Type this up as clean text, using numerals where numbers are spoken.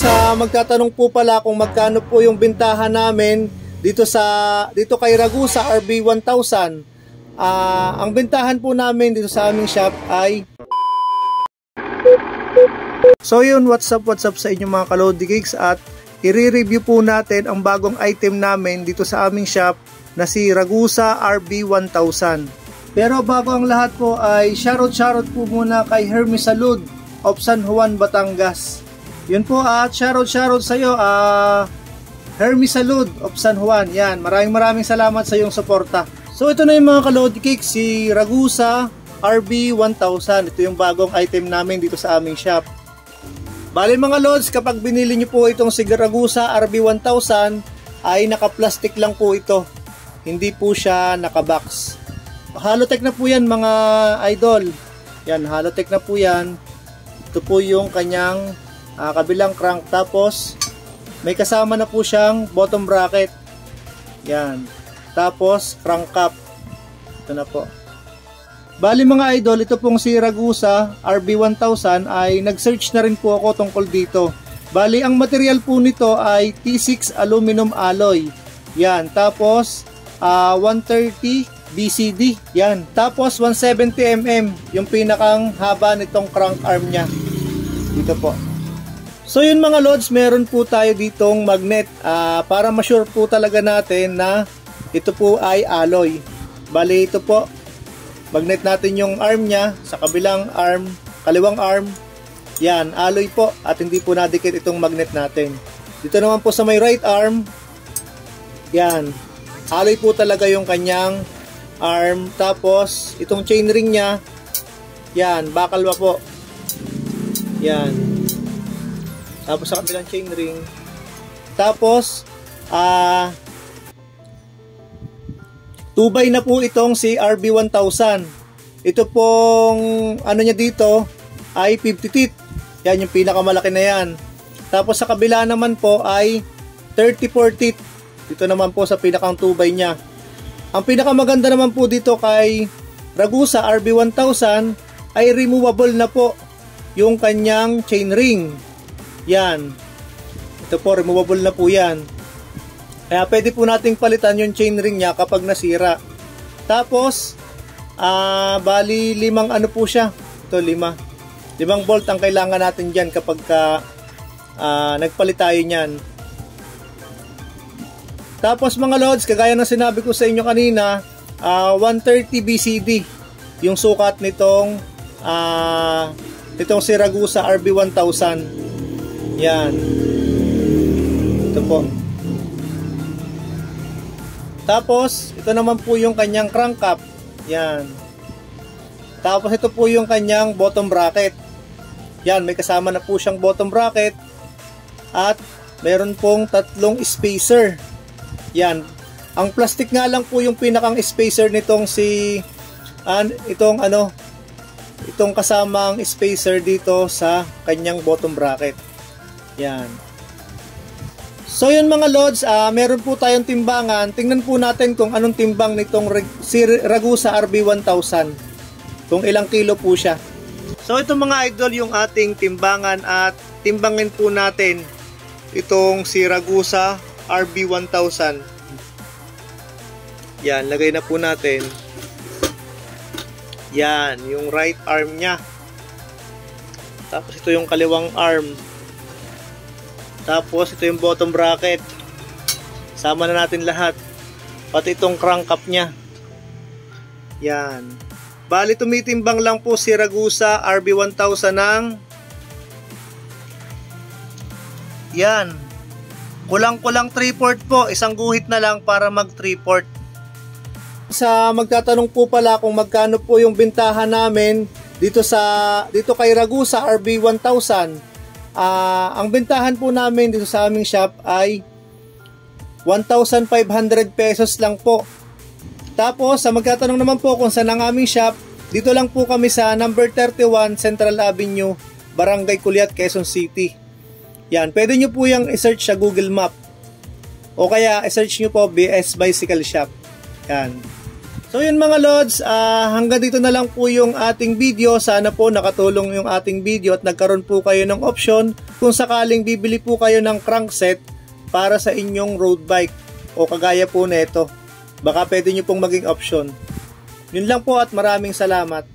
Magtatanong po pala kung magkano po yung bintahan namin dito kay Ragusa RB1000. Ang bintahan po namin dito sa aming shop ay so yun, what's up sa inyo mga kalodi cakes, at i-review po natin ang bagong item namin dito sa aming shop na si Ragusa RB1000. Pero bago ang lahat po ay shoutout po muna kay Hermes Salud of San Juan, Batangas. Yun po, at shoutout sa iyo, Hermes Salud of San Juan. Yan, maraming salamat sa iyong suporta. So ito na yung mga kalodi cakes, si Ragusa RB1000. Ito yung bagong item namin dito sa aming shop. Bali mga lods, kapag binili nyo po itong si Ragusa RB1000 ay naka-plastic lang po ito. Hindi po siya naka-box. Halotech na po yan mga idol. Yan, halotech na po yan. Ito po yung kanyang kabilang crank, tapos may kasama na po siyang bottom bracket. Yan. Tapos crank cap. Ito na po. Bali mga idol, ito pong si Ragusa RB1000 ay nag-search na rin po ako tungkol dito. Bali ang material po nito ay T6 aluminum alloy. Yan. Tapos 130 BCD. Yan. Tapos 170 mm yung pinakang haba nitong crank arm niya. Dito po. So yun mga lods, meron po tayo ditong magnet para ma-sure po talaga natin na ito po ay alloy. Bali ito po, magnet natin yung arm niya sa kabilang arm, kaliwang arm. Yan, alloy po at hindi po nadikit itong magnet natin. Dito naman po sa may right arm, yan, alloy po talaga yung kanyang arm. Tapos itong chainring niya, yan, bakal pa po. Yan. Tapos sa kabilang chainring. Tapos 2x na po itong si RB1000. Ito pong ano niya dito ay 50 teeth. Yan yung pinakamalaki na yan. Tapos sa kabila naman po ay 34 teeth. Dito naman po sa pinakang 2x niya. Ang pinakamaganda naman po dito kay Ragusa RB1000 ay removable na po yung kanyang chainring. Yan. Ito po, removable na po yan. Kaya pwede po nating palitan yung chainring niya kapag nasira. Tapos, bali 5 ano po siya. Ito, 5 bolt ang kailangan natin dyan kapag nagpalit tayo nyan. Tapos mga lods, kagaya ng sinabi ko sa inyo kanina, 130 BCD yung sukat nitong si Ragusa RB1000. Yan. Ito po. Tapos, ito naman po yung kanyang crank cap. Yan. Tapos, ito po yung kanyang bottom bracket. Yan, may kasama na po siyang bottom bracket. At, meron pong 3 spacer. Yan. Ang plastic nga lang po yung pinakang spacer nitong itong kasamang spacer dito sa kanyang bottom bracket. Yan. So yun mga lods, meron po tayong timbangan. Tingnan po natin kung anong timbang nitong si Ragusa RB1000. Kung ilang kilo po siya. So ito mga idol yung ating timbangan, at timbangin po natin itong si Ragusa RB1000. Yan, lagay na po natin. Yan, yung right arm niya. Tapos ito yung kaliwang arm. Tapos ito yung bottom bracket. Sama na natin lahat. Pati itong crank cap niya. Yan. Bali tumitimbang lang po si Ragusa RB1000 ng yan. Kulang-kulang 3/4 po. Isang guhit na lang para mag 3/4. Magtatanong po pala kung magkano po yung bintahan namin dito kay Ragusa RB1000. Ang bentahan po namin dito sa aming shop ay 1,500 pesos lang po. Tapos, magtatanong naman po kung saan ang aming shop, dito lang po kami sa number 31 Central Avenue, Barangay Culiat, Quezon City. Yan, pwede nyo po yung i-search sa Google Map. O kaya, i-search nyo po BS Bicycle Shop. Yan. So yun mga lods, hanggang dito na lang po yung ating video. Sana po nakatulong yung ating video at nagkaroon po kayo ng option kung sakaling bibili po kayo ng crankset para sa inyong road bike o kagaya po nito, baka pwede nyo pong maging option. Yun lang po at maraming salamat.